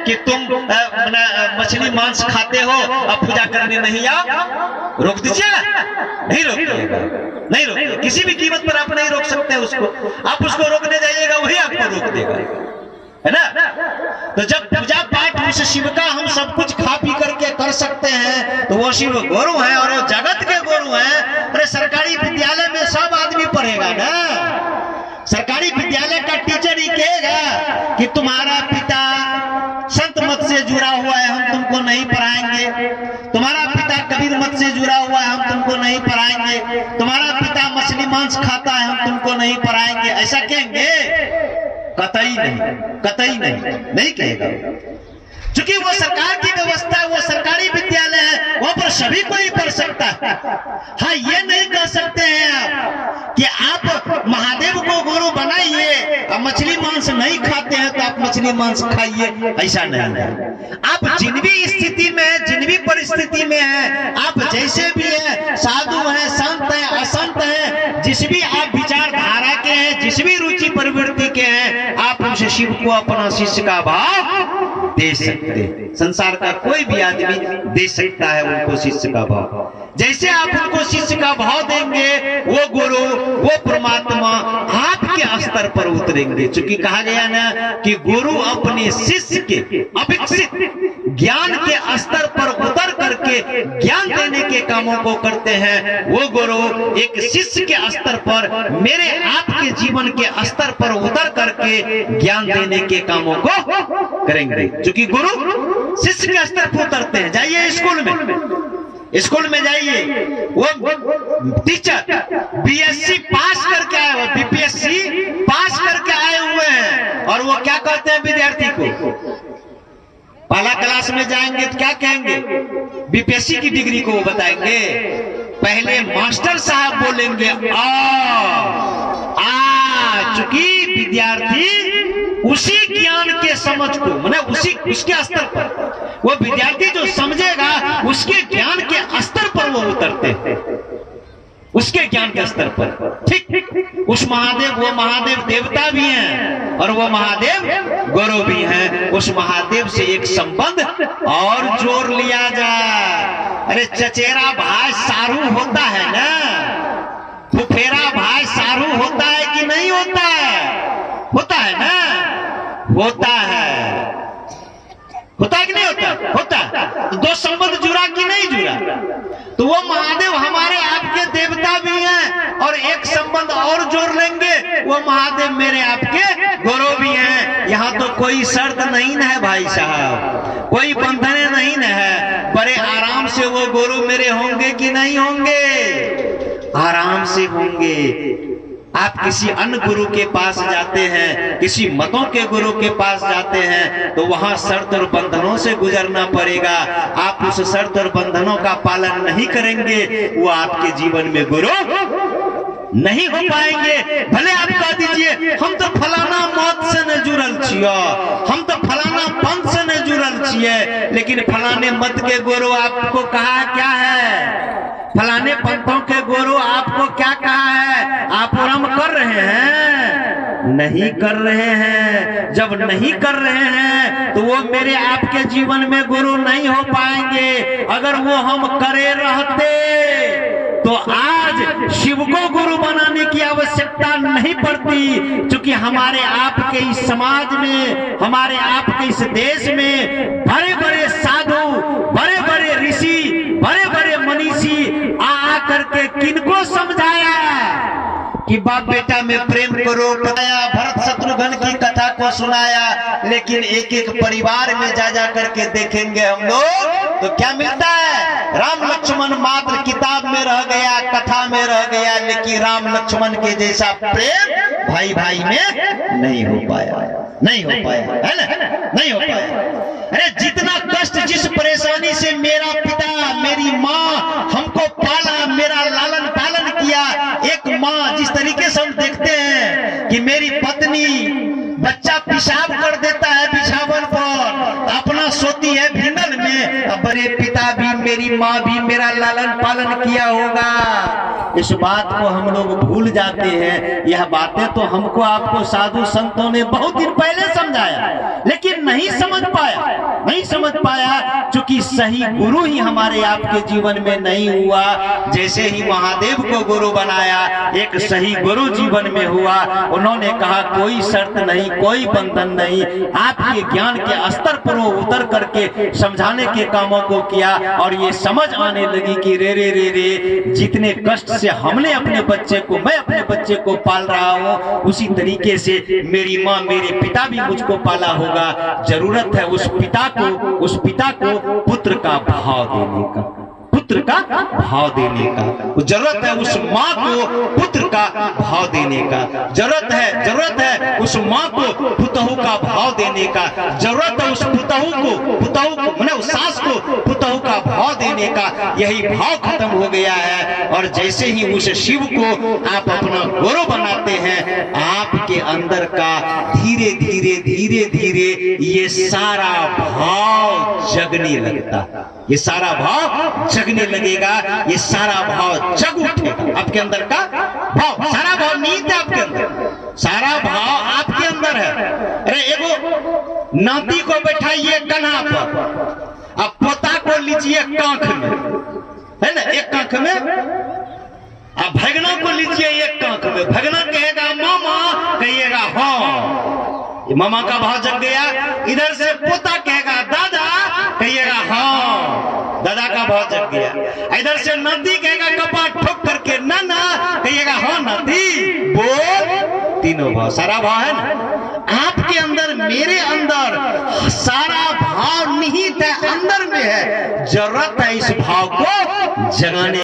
कि तुम मछली मांस खाते हो, अब पूजा करने नहीं आओ, रोक दीजिएगा? नहीं रोकिएगा, नहीं रोकिएगा, किसी भी कीमत पर आप नहीं रोक सकते उसको। आप उसको रोकने जाइएगा वही आपको रोक देगा, है ना? तो जब पूजा पाठ उस शिव का हम सब कुछ खा पी करके कर सकते हैं तो वो शिव गुरु है और वो जगत के गुरु हैं। अरे सरकारी विद्यालय में सब आदमी पढ़ेगा ना, सरकारी विद्यालय का टीचर ही कहेगा कि तुम्हारा पिता संत मत से जुड़ा हुआ है, हम तुमको नहीं पढ़ाएंगे। तुम्हारा पिता कबीर मत से जुड़ा हुआ है, हम तुमको नहीं पढ़ाएंगे। तुम्हारा पिता मछली मांस खाता है, हम तुमको नहीं पढ़ाएंगे। ऐसा कहेंगे? कतई नहीं, कतई नहीं, नहीं कहेगा। क्योंकि वो सरकार की व्यवस्था, वो सरकारी विद्यालय है, वहां पर सभी कोई पढ़ सकता है। हाँ, ये नहीं कह सकते हैं आप कि आप महादेव को गुरु बनाइए, अब मछली मांस नहीं खाते हैं तो आप मछली मांस खाइए, ऐसा नहीं है। आप जिन भी स्थिति में है, जिन भी परिस्थिति में है, आप जैसे भी है, साधु है, संत है, असंत है, जिस भी आप विचारधारा के हैं, जिस भी रुचि प्रवृत्ति के हैं, आप उस शिव को अपना शिष्य का भाव दे सकते। संसार का कोई भी आदमी दे सकता है उनको शिष्य का भाव। जैसे आप उनको शिष्य का भाव देंगे, वो गुरु, वो परमात्मा आपके स्तर पर उतरेंगे। चूंकि कहा गया ना कि गुरु अपने शिष्य के अविकसित ज्ञान के स्तर पर उतर करके ज्ञान देने के कामों को करते हैं। वो गुरु एक शिष्य के स्तर पर, मेरे आपके जीवन के स्तर पर उतर करके ज्ञान देने के कामों को करेंगे। क्योंकि गुरु शिष्य के स्तर पर उतरते हैं। जाइए स्कूल में, स्कूल में जाइए, वो टीचर बीएससी पास करके आए हुए, बीपीएससी पास करके आए हुए हैं, और वो क्या कहते हैं विद्यार्थी को? पहला क्लास में जाएंगे तो क्या कहेंगे? बीपीएससी की डिग्री को वो बताएंगे। पहले मास्टर साहब बोलेंगे चूंकि विद्यार्थी उसी ज्ञान के समझ को, माने उसके स्तर पर, वो विद्यार्थी जो समझेगा उसके ज्ञान के स्तर पर वो उतरते हैं, उसके ज्ञान के स्तर पर। ठीक उस महादेव, वो महादेव देवता भी हैं और वो महादेव गुरु भी हैं। उस महादेव से एक संबंध और जोड़ लिया जाए। अरे चचेरा भाई सारू होता है ना, फुफेरा भाई सारू होता है कि नहीं होता है? होता है ना, होता है, होता है कि नहीं होता? होता है। तो दो संबंध जुड़ा कि नहीं जुड़ा? तो वो महादेव हमारे आपके देवता भी हैं और एक संबंध और जोड़ लेंगे, वो महादेव मेरे आपके गुरु भी हैं। यहाँ तो कोई शर्त नहीं है भाई साहब, कोई बंधने नहीं है। बड़े आराम से वो गुरु मेरे होंगे कि नहीं होंगे? आराम से होंगे। आप किसी अन्य गुरु के पास जाते हैं, किसी मतों के गुरु के पास जाते हैं, तो वहां शर्त और बंधनों से गुजरना पड़ेगा। आप उस शर्त और बंधनों का पालन नहीं करेंगे, वो आपके जीवन में गुरु नहीं हो पाएंगे। भले आप कह दीजिए हम तो फलाना मत से न जुड़ल छियो, हम तो फलाना पंथ से न जुड़ल छिए, लेकिन फलाने मत के गुरु आपको कहा क्या है? फलाने पंथों के गुरु आपको क्या कहा है? आप रम कर रहे हैं? नहीं कर रहे हैं। जब नहीं कर रहे हैं तो वो मेरे आपके जीवन में गुरु नहीं हो पाएंगे। अगर वो हम करे रहते तो आज शिव को गुरु बनाने की आवश्यकता नहीं पड़ती, क्योंकि हमारे आपके इस समाज में, हमारे आपके इस देश में बड़े बड़े साधु, बड़े बड़े ऋषि, बड़े बड़े मनीषी आ करके किनको समझाया कि बाप बेटा में प्रेम करो, बताया, भरत शत्रुघ्न की कथा को सुनाया। लेकिन एक एक परिवार में जा जा करके देखेंगे हम लोग तो क्या मिलता है? राम लक्ष्मण मात्र किताब में रह गया, कथा में रह गया, लेकिन राम लक्ष्मण के जैसा प्रेम भाई भाई में नहीं हो पाया, नहीं हो पाया, है ना? नहीं हो पाया। अरे जितना कष्ट, जिस परेशानी से मेरा पिता, मेरी माँ हमको पाला, मेरा लालन पालन किया, एक माँ जिस तरीके से हम देखते हैं कि मेरी पत्नी बच्चा पेशाब कर देता है बिछावन पर, अपना सोती है भिंगल में, अब बड़े पिता भी, मेरी माँ भी मेरा लालन पालन किया होगा। इस बात को हम लोग भूल जाते हैं। यह बातें तो हमको आपको साधु संतों ने बहुत दिन पहले समझाया, लेकिन नहीं समझ पाया। क्योंकि सही गुरु ही हमारे आपके जीवन में नहीं हुआ। जैसे ही महादेव को गुरु बनाया, एक सही गुरु जीवन में हुआ। उन्होंने कहा कोई शर्त नहीं, कोई बंधन नहीं, आपके ज्ञान के स्तर पर वो उतर करके समझाने के कामों को किया। और ये समझ आने लगी कि रे रे रे रे, जितने कष्ट से हमने अपने बच्चे को, मैं अपने बच्चे को पाल रहा हूँ, उसी तरीके से मेरी माँ, मेरे पिता भी मुझको पाला होगा। जरूरत है उस पिता को पुत्र का भाव देने का, पुत्र का भाव देने का। जरूरत है उस माँ को पुत्र का भाव देने का। जरूरत है उस माँ को पुतहु का भाव देने का। जरूरत है उस पुतहु को माने उस सास को पुतहु का भाव देने का। यही भाव खत्म हो गया है। और जैसे ही उस शिव को आप अपना गुरु बनाते हैं, आपके अंदर का धीरे धीरे ये सारा भाव जगने लगता, ये सारा भाव जगने लगेगा, ये सारा भाव जग उठेगा। आपके अंदर का भाव, सारा भाव नींद है आपके अंदर, सारा भाव आपके अंदर है। अरे एगो नाती को बैठाइए कन्हा पर, अब पोता को लीजिए कांख में, है ना, एक कांख में। अब भगना को लीजिए एक कांख में, भगना कहेगा मामा, कहिएगा हाँ, मामा का भाव जग गया। इधर से पोता कहेगा दादा, कहिएगा हाँ, दादा का भाव जग गया। इधर से नाती कहेगा कपाट ठोक करके नाना, कहिएगा हाँ नाती बोल। तीनों भाव, सारा भाव है ना आपके अंदर, मेरे अंदर, सारा भाव निहित है, अंदर में है। जरूरत है इस भाव को जगाने